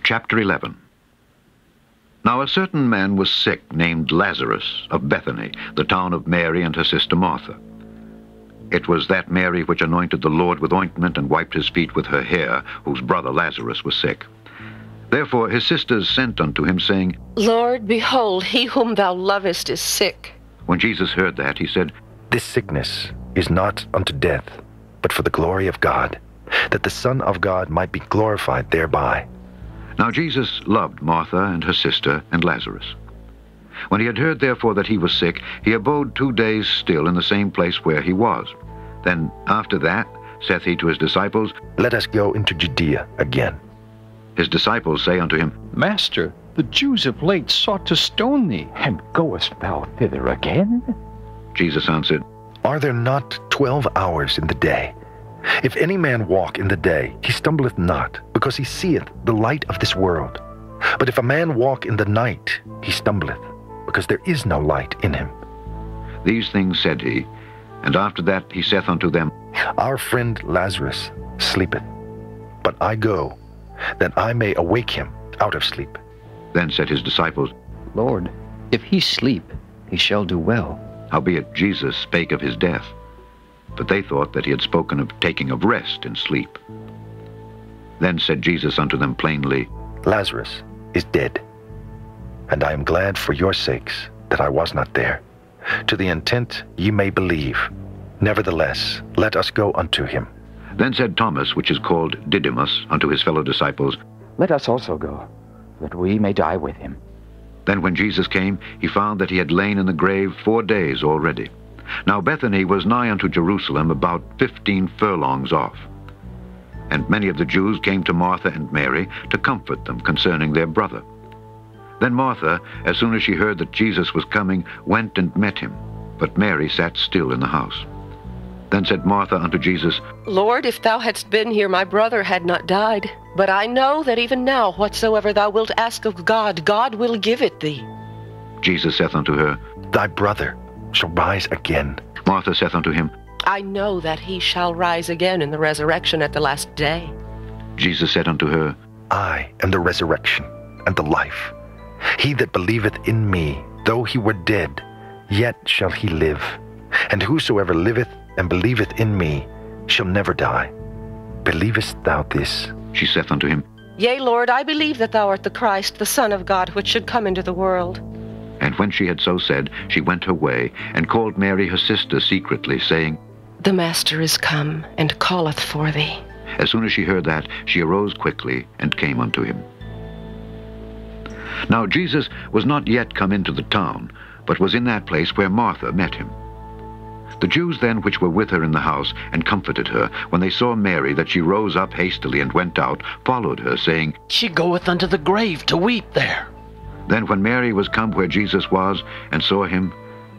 Chapter 11. Now a certain man was sick, named Lazarus, of Bethany, the town of Mary and her sister Martha. It was that Mary which anointed the Lord with ointment and wiped his feet with her hair, whose brother Lazarus was sick. Therefore his sisters sent unto him, saying, Lord, behold, he whom thou lovest is sick. When Jesus heard that, he said, This sickness is not unto death, but for the glory of God, that the Son of God might be glorified thereby. Now Jesus loved Martha and her sister and Lazarus. When he had heard therefore that he was sick, he abode 2 days still in the same place where he was. Then after that saith he to his disciples, Let us go into Judea again. His disciples say unto him, Master, the Jews of late sought to stone thee, and goest thou thither again? Jesus answered, Are there not 12 hours in the day? If any man walk in the day, he stumbleth not, because he seeth the light of this world. But if a man walk in the night, he stumbleth, because there is no light in him. These things said he, and after that he saith unto them, Our friend Lazarus sleepeth, but I go, that I may awake him out of sleep. Then said his disciples, Lord, if he sleep, he shall do well. Howbeit Jesus spake of his death. But they thought that he had spoken of taking of rest and sleep. Then said Jesus unto them plainly, Lazarus is dead, and I am glad for your sakes that I was not there, to the intent ye may believe. Nevertheless, let us go unto him. Then said Thomas, which is called Didymus, unto his fellow disciples, Let us also go, that we may die with him. Then when Jesus came, he found that he had lain in the grave 4 days already. Now Bethany was nigh unto Jerusalem, about 15 furlongs off. And many of the Jews came to Martha and Mary to comfort them concerning their brother. Then Martha, as soon as she heard that Jesus was coming, went and met him. But Mary sat still in the house. Then said Martha unto Jesus, Lord, if thou hadst been here, my brother had not died. But I know that even now whatsoever thou wilt ask of God, God will give it thee. Jesus saith unto her, Thy brother shall rise again. Martha saith unto him, I know that he shall rise again in the resurrection at the last day. Jesus said unto her, I am the resurrection and the life. He that believeth in me, though he were dead, yet shall he live. And whosoever liveth and believeth in me shall never die. Believest thou this? She saith unto him, Yea, Lord, I believe that thou art the Christ, the Son of God, which should come into the world. And when she had so said, she went her way, and called Mary her sister secretly, saying, The Master is come, and calleth for thee. As soon as she heard that, she arose quickly, and came unto him. Now Jesus was not yet come into the town, but was in that place where Martha met him. The Jews then which were with her in the house, and comforted her, when they saw Mary, that she rose up hastily and went out, followed her, saying, She goeth unto the grave to weep there. Then when Mary was come where Jesus was, and saw him,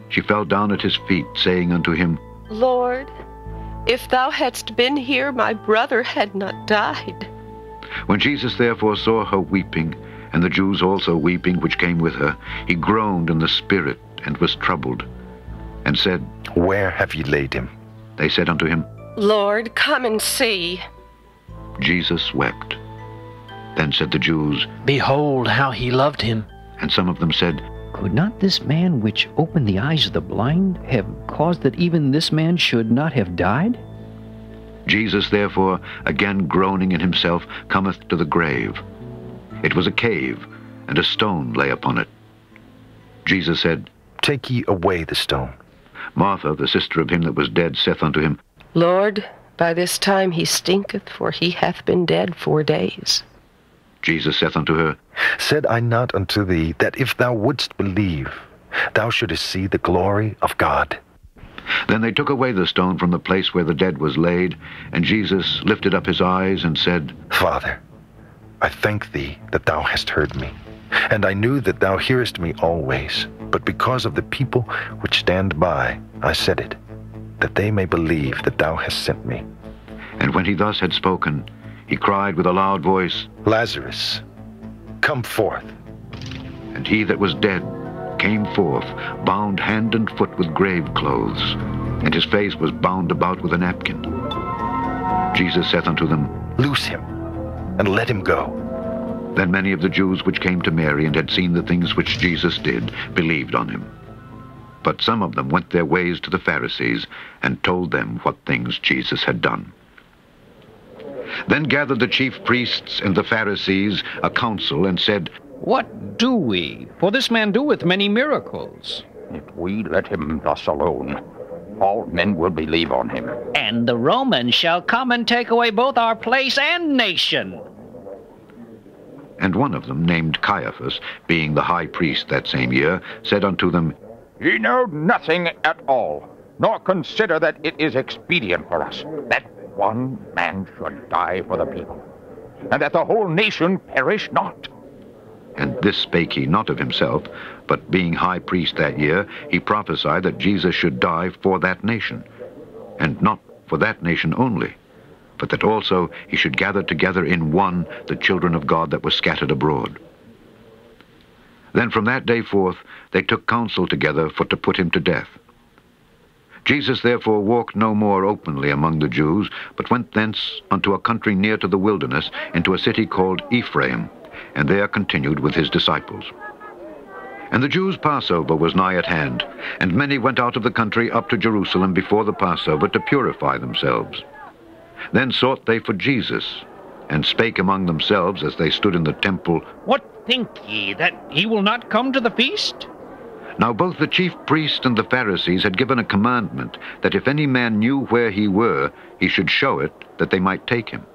she fell down at his feet, saying unto him, Lord, if thou hadst been here, my brother had not died. When Jesus therefore saw her weeping, and the Jews also weeping which came with her, he groaned in the spirit, and was troubled, and said, Where have ye laid him? They said unto him, Lord, come and see. Jesus wept. Then said the Jews, Behold how he loved him. and some of them said, Could not this man which opened the eyes of the blind have caused that even this man should not have died? Jesus therefore, again groaning in himself, cometh to the grave. It was a cave, and a stone lay upon it. Jesus said, Take ye away the stone. Martha, the sister of him that was dead, saith unto him, Lord, by this time he stinketh, for he hath been dead 4 days. Jesus saith unto her, Said I not unto thee, that if thou wouldst believe, thou shouldest see the glory of God? Then they took away the stone from the place where the dead was laid, and Jesus lifted up his eyes and said, Father, I thank thee that thou hast heard me. And I knew that thou hearest me always, but because of the people which stand by, I said it, that they may believe that thou hast sent me. And when he thus had spoken, he cried with a loud voice, Lazarus, come forth. And he that was dead came forth, bound hand and foot with grave clothes, and his face was bound about with a napkin. Jesus saith unto them, Loose him, and let him go. Then many of the Jews which came to Mary and had seen the things which Jesus did believed on him. But some of them went their ways to the Pharisees and told them what things Jesus had done. Then gathered the chief priests and the Pharisees a council and said, What do we? For this man doeth many miracles. If we let him thus alone, all men will believe on him. And the Romans shall come and take away both our place and nation. And one of them, named Caiaphas, being the high priest that same year, said unto them, Ye know nothing at all, nor consider that it is expedient for us that one man should die for the people, and that the whole nation perish not. And this spake he not of himself, but being high priest that year, he prophesied that Jesus should die for that nation, and not for that nation only, but that also he should gather together in one the children of God that were scattered abroad. Then from that day forth they took counsel together for to put him to death. Jesus therefore walked no more openly among the Jews, but went thence unto a country near to the wilderness, into a city called Ephraim, and there continued with his disciples. And the Jews' Passover was nigh at hand, and many went out of the country up to Jerusalem before the Passover to purify themselves. Then sought they for Jesus, and spake among themselves as they stood in the temple, What think ye, that he will not come to the feast? Now both the chief priests and the Pharisees had given a commandment that if any man knew where he were, he should show it, that they might take him.